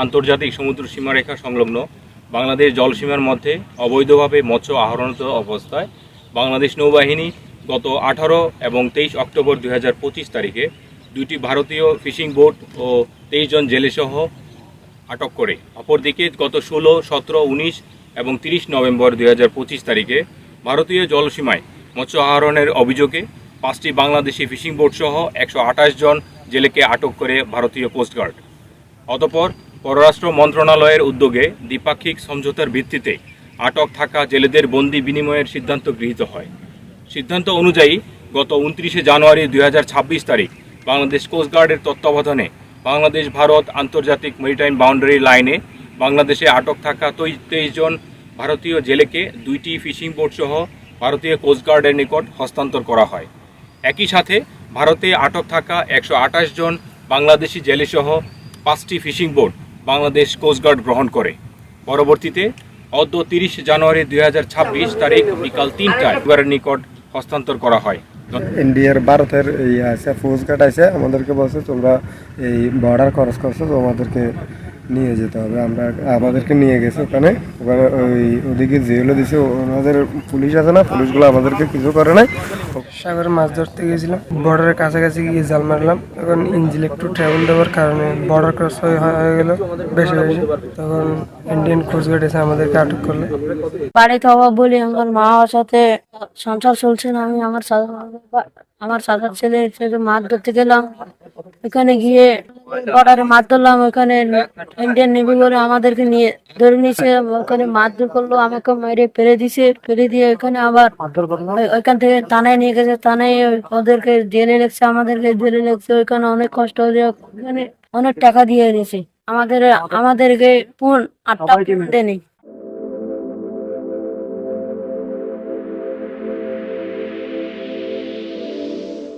আন্তর্জাতিক সমুদ্র সীমারেখা সংলগ্ন বাংলাদেশ জলসীমার মধ্যে অবৈধভাবে মৎস্য আহরণরত অবস্থায় বাংলাদেশ নৌবাহিনী গত 18 এবং 23 অক্টোবর 2025 তারিখে দুইটি ভারতীয় ফিশিং বোট ও 23 জন জেলেসহ আটক করে। অপরদিকে গত 16, 17, 19 এবং 30 নভেম্বর 2025 তারিখে ভারতীয় জলসীমায় মৎস্য আহরণের অভিযোগে 5টি বাংলাদেশি ফিশিং বোট সহ 128 জন জেলেকে আটক করে ভারতীয় কোস্টগার্ড। অতঃপর পররাষ্ট্র মন্ত্রণালয়ের উদ্যোগে দ্বিপাক্ষিক সমঝোতার ভিত্তিতে আটক থাকা জেলেদের বন্দি বিনিময়ের সিদ্ধান্ত গৃহীত হয়। সিদ্ধান্ত অনুযায়ী গত 29 জানুয়ারি 2026 তারিখ বাংলাদেশ কোস্টগার্ডের তত্ত্বাবধানে বাংলাদেশ ভারত আন্তর্জাতিক মেরিটাইম বাউন্ডারি লাইনে বাংলাদেশে আটক থাকা 23 জন ভারতীয় জেলেকে 2টি ফিশিং বোট সহ ভারতীয় কোস্টগার্ডের নিকট হস্তান্তর করা হয়। একই সাথে ভারতে আটক থাকা 128 জন বাংলাদেশি জেলেসহ 5টি ফিশিং বোট বাংলাদেশ কোস্টগার্ড গ্রহণ করে। পরবর্তীতে অদ্য 30 জানুয়ারি 2026 তারিখ বিকাল 3টায় পরিবারের নিকট হস্তান্তর করা হয়। ইন্ডিয়ার ভারতের এই আছে কোস্টগার্ড আছে, আমাদেরকে বলছে তোমরা এই বর্ডার ক্রস করছো, তো আমাদেরকে নিয়ে যেতে হবে। আমাদেরকে নিয়ে গেছে ওখানে ওই ওদিকে জেলও দিছে। ওনাদের পুলিশ আছে না, পুলিশগুলো আমাদেরকে কিছু করে নাই। সাগরে মাছ ধরতে গিয়েছিলাম, বর্ডারের কাছাকাছি গিয়ে জাল মারলাম। এখন ইঞ্জিল একটু ট্রাভেল দেওয়ার কারণে বর্ডার ক্রস হয়ে গেল বেশি। তখন ইন্ডিয়ান কোস্টগার্ড এসে আমাদেরকে আটক করলো। বাড়িতে অভাব বলি আমার মার সাথে সংসার চলছে না। আমি আমার চাচার ছেলে মাছ ধরতে গেলাম, ওখানে গিয়ে বর্ডারে মাছ ধরলাম। ওখানে ইন্ডিয়ান নেভি বলে আমাদেরকে নিয়ে ধরে নিয়েছে, ওখানে মারধর করলো, আমাকে মেরে ফেলে দিছে। ফেলে দিয়ে ওখানে আবার ওইখান থেকে থানায় নিয়ে গেছে, থানায় ওদেরকে জেলে লেগছে, আমাদেরকে জেলে লেগছে। ওইখানে অনেক কষ্ট হয়ে ওখানে অনেক টাকা দিয়ে দিয়েছে আমাদেরকে 8টা দেয়নি।